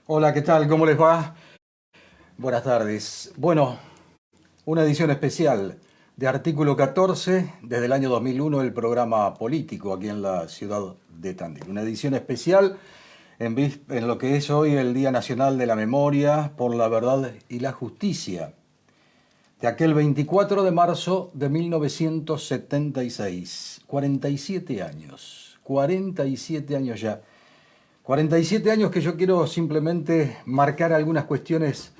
Hola, ¿qué tal? ¿Cómo les va? Buenas tardes. Bueno, una edición especial de Artículo 14 desde el año 2001, el programa político aquí en la ciudad de Tandil. Una edición especial en lo que es hoy el Día Nacional de la Memoria por la Verdad y la Justicia, de aquel 24 de marzo de 1976. 47 años. 47 años ya. 47 años que yo quiero simplemente marcar algunas cuestiones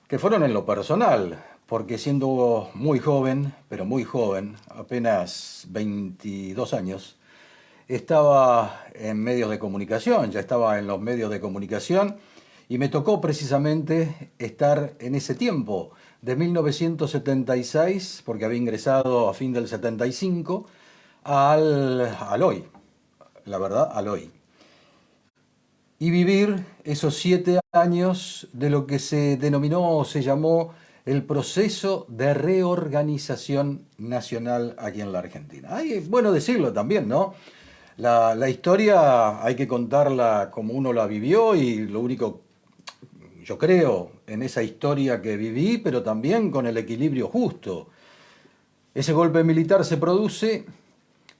que fueron en lo personal, porque siendo muy joven, pero muy joven, apenas 22 años, estaba en medios de comunicación, ya estaba en los medios de comunicación y me tocó precisamente estar en ese tiempo, de 1976, porque había ingresado a fin del 75, al hoy, la verdad, al hoy y vivir esos 7 años de lo que se denominó o se llamó el proceso de reorganización nacional aquí en la Argentina. Hay, bueno decirlo también, ¿no? La historia hay que contarla como uno la vivió y lo único, yo creo, en esa historia que viví, pero también con el equilibrio justo. Ese golpe militar se produce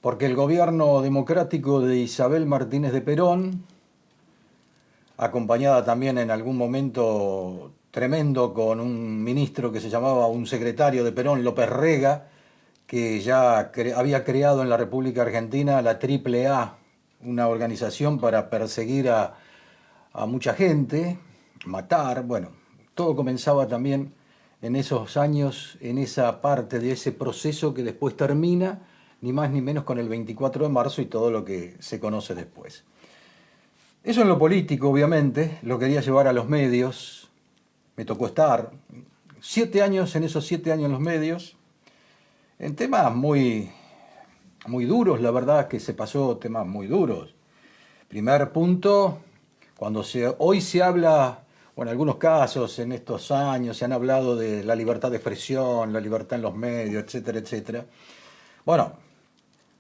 porque el gobierno democrático de Isabel Martínez de Perón, acompañada también en algún momento tremendo con un ministro que se llamaba, un secretario de Perón, López Rega, que ya había creado en la República Argentina la AAA, una organización para perseguir a mucha gente, matar, bueno, todo comenzaba también en esos años, en esa parte de ese proceso que después termina, ni más ni menos con el 24 de marzo y todo lo que se conoce después. Eso en lo político, obviamente, lo quería llevar a los medios. Me tocó estar 7 años, en esos 7 años en los medios, en temas muy duros, la verdad que se pasó temas muy duros. Primer punto, hoy se habla, o en algunos casos en estos años se han hablado de la libertad de expresión, la libertad en los medios, etcétera, etcétera. Bueno,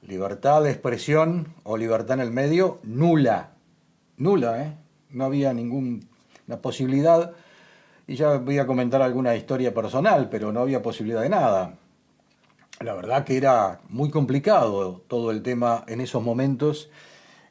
libertad de expresión o libertad en el medio, nula. Nula, ¿eh? No había ninguna posibilidad. Y ya voy a comentar alguna historia personal, pero no había posibilidad de nada. La verdad que era muy complicado todo el tema en esos momentos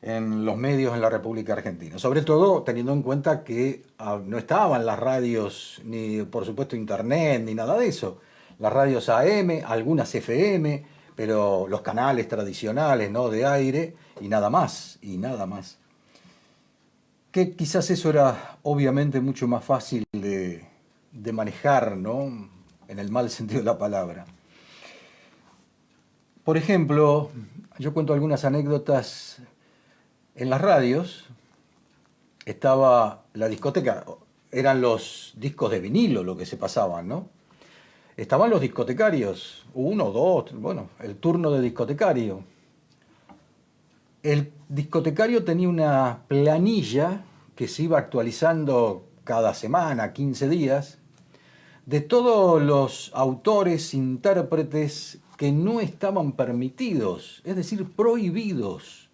en los medios en la República Argentina. Sobre todo teniendo en cuenta que no estaban las radios, ni por supuesto internet, ni nada de eso. Las radios AM, algunas FM, pero los canales tradicionales, ¿no? De aire y nada más, y nada más. Que quizás eso era obviamente mucho más fácil de manejar, ¿no? En el mal sentido de la palabra. Por ejemplo, yo cuento algunas anécdotas en las radios. Estaba la discoteca, eran los discos de vinilo lo que se pasaban, ¿no? Estaban los discotecarios, uno, dos, bueno, el turno de discotecario. El discotecario tenía una planilla que se iba actualizando cada semana, 15 días, de todos los autores, intérpretes que no estaban permitidos, es decir, prohibidos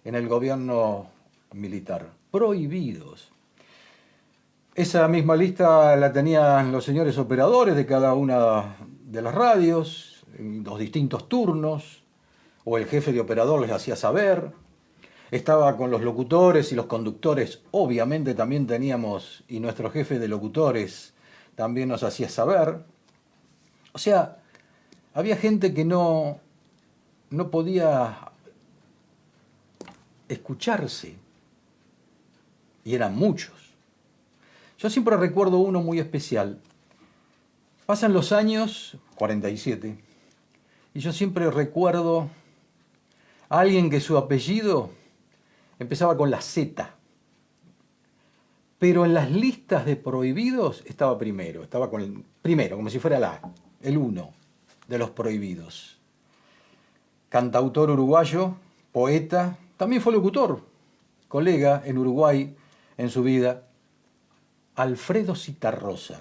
en el gobierno militar. Prohibidos. Esa misma lista la tenían los señores operadores de cada una de las radios, en los distintos turnos, o el jefe de operador les hacía saber. Estaba con los locutores y los conductores, obviamente también teníamos, y nuestro jefe de locutores también nos hacía saber. O sea, había gente que no podía escucharse, y eran muchos. Yo siempre recuerdo uno muy especial. Pasan los años, 47, y yo siempre recuerdo a alguien que su apellido empezaba con la Z, pero en las listas de prohibidos estaba primero, estaba con el primero, como si fuera el uno de los prohibidos. Cantautor uruguayo, poeta, también fue locutor, colega en Uruguay en su vida, Alfredo Citarrosa.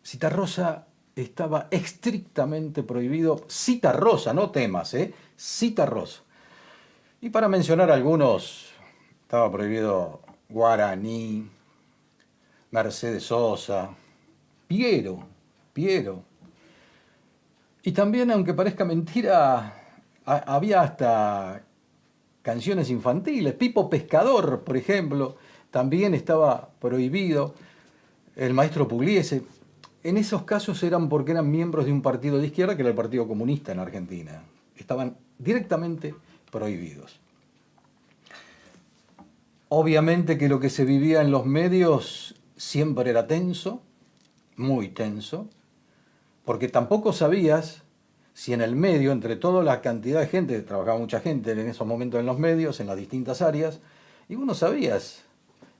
Citarrosa estaba estrictamente prohibido, Citarrosa, no temas, Citarrosa. Y para mencionar algunos, estaba prohibido guaraní, Mercedes Sosa, Piero. Y también, aunque parezca mentira, había hasta canciones infantiles. Pipo Pescador, por ejemplo, también estaba prohibido. El maestro Pugliese. En esos casos eran porque eran miembros de un partido de izquierda, que era el Partido Comunista en Argentina. Estaban directamente prohibidos. Obviamente que lo que se vivía en los medios siempre era tenso, muy tenso, porque tampoco sabías si en el medio, entre toda la cantidad de gente, trabajaba mucha gente en esos momentos en los medios, en las distintas áreas, y vos no sabías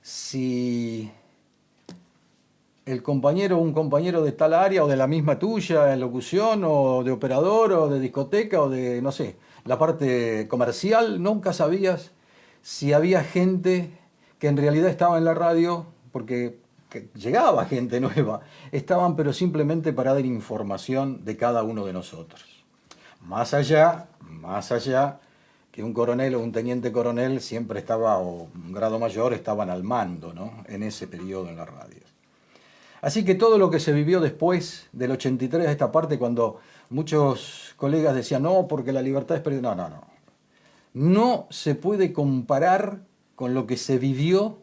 si el compañero, un compañero de tal área o de la misma tuya, en locución o de operador o de discoteca o de, no sé, la parte comercial, nunca sabías si había gente que en realidad estaba en la radio, porque llegaba gente nueva, estaban pero simplemente para dar información de cada uno de nosotros. Más allá que un coronel o un teniente coronel siempre estaba, o un grado mayor, estaban al mando, ¿no? En ese periodo en la radio. Así que todo lo que se vivió después del 83, esta parte, cuando muchos colegas decían, no, porque la libertad es perdida. No. No se puede comparar con lo que se vivió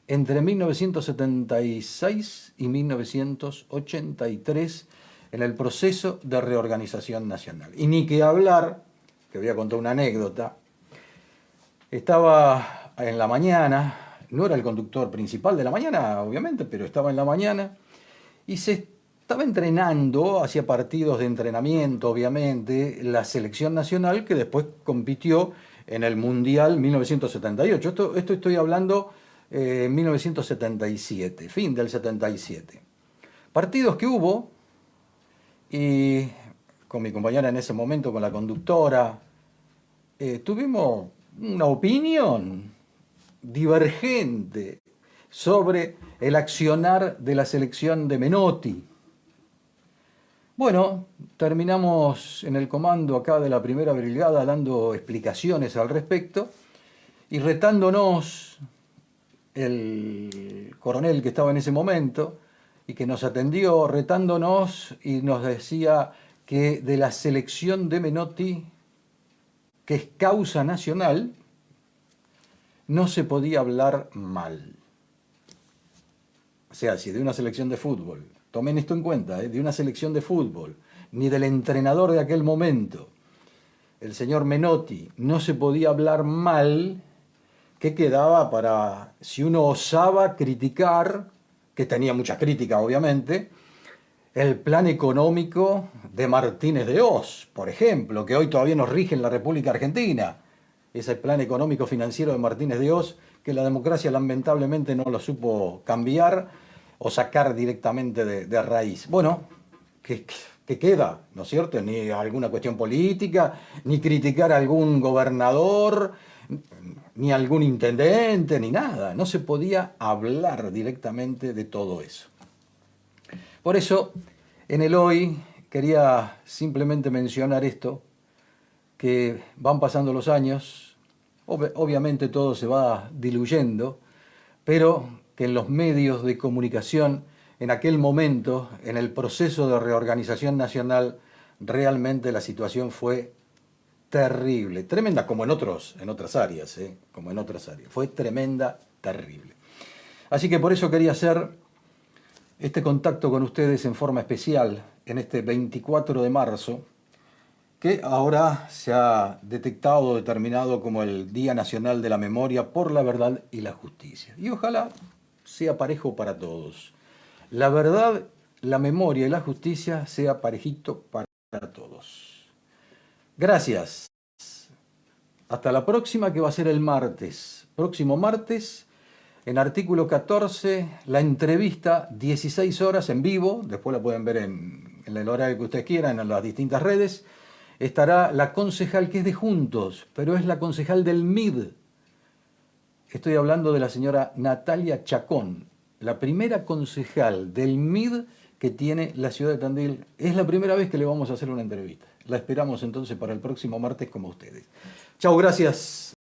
entre 1976 y 1983 en el proceso de reorganización nacional. Y ni que hablar, que voy a contar una anécdota, estaba en la mañana, no era el conductor principal de la mañana, obviamente, pero estaba en la mañana y se estaba entrenando, hacía partidos de entrenamiento, obviamente, la selección nacional que después compitió en el Mundial 1978. Esto estoy hablando en 1977, fin del 77. Partidos que hubo y con mi compañera en ese momento, con la conductora, tuvimos una opinión divergente sobre el accionar de la selección de Menotti. Bueno, terminamos en el comando acá de la primera brigada dando explicaciones al respecto y retándonos el coronel que estaba en ese momento y que nos atendió, retándonos y nos decía que de la selección de Menotti, que es causa nacional, no se podía hablar mal. O sea, si de una selección de fútbol, tomen esto en cuenta, de una selección de fútbol, ni del entrenador de aquel momento, el señor Menotti, no se podía hablar mal, ¿qué quedaba para, si uno osaba criticar, que tenía muchas críticas obviamente, el plan económico de Martínez de Hoz, por ejemplo, que hoy todavía nos rige en la República Argentina? Ese plan económico financiero de Martínez de Hoz, que la democracia lamentablemente no lo supo cambiar o sacar directamente de raíz. Bueno, ¿qué queda? ¿No es cierto? Ni alguna cuestión política, ni criticar a algún gobernador, ni algún intendente, ni nada. No se podía hablar directamente de todo eso. Por eso, en el hoy quería simplemente mencionar esto, que van pasando los años, obviamente todo se va diluyendo, pero que en los medios de comunicación, en aquel momento, en el proceso de reorganización nacional, realmente la situación fue terrible, tremenda, como en otras áreas, como en otras áreas. Fue tremenda, terrible. Así que por eso quería hacer este contacto con ustedes en forma especial en este 24 de marzo, que ahora se ha detectado, determinado como el Día Nacional de la Memoria por la Verdad y la Justicia. Y ojalá sea parejo para todos. La verdad, la memoria y la justicia sea parejito para todos. Gracias. Hasta la próxima, que va a ser el martes. Próximo martes, en artículo 14, la entrevista, 16 horas en vivo, después la pueden ver en el horario que ustedes quieran, en las distintas redes. Estará la concejal que es de Juntos, pero es la concejal del MID. Estoy hablando de la señora Natalia Chacón, la primera concejal del MID que tiene la ciudad de Tandil. Es la primera vez que le vamos a hacer una entrevista. La esperamos entonces para el próximo martes como ustedes. Chau, gracias.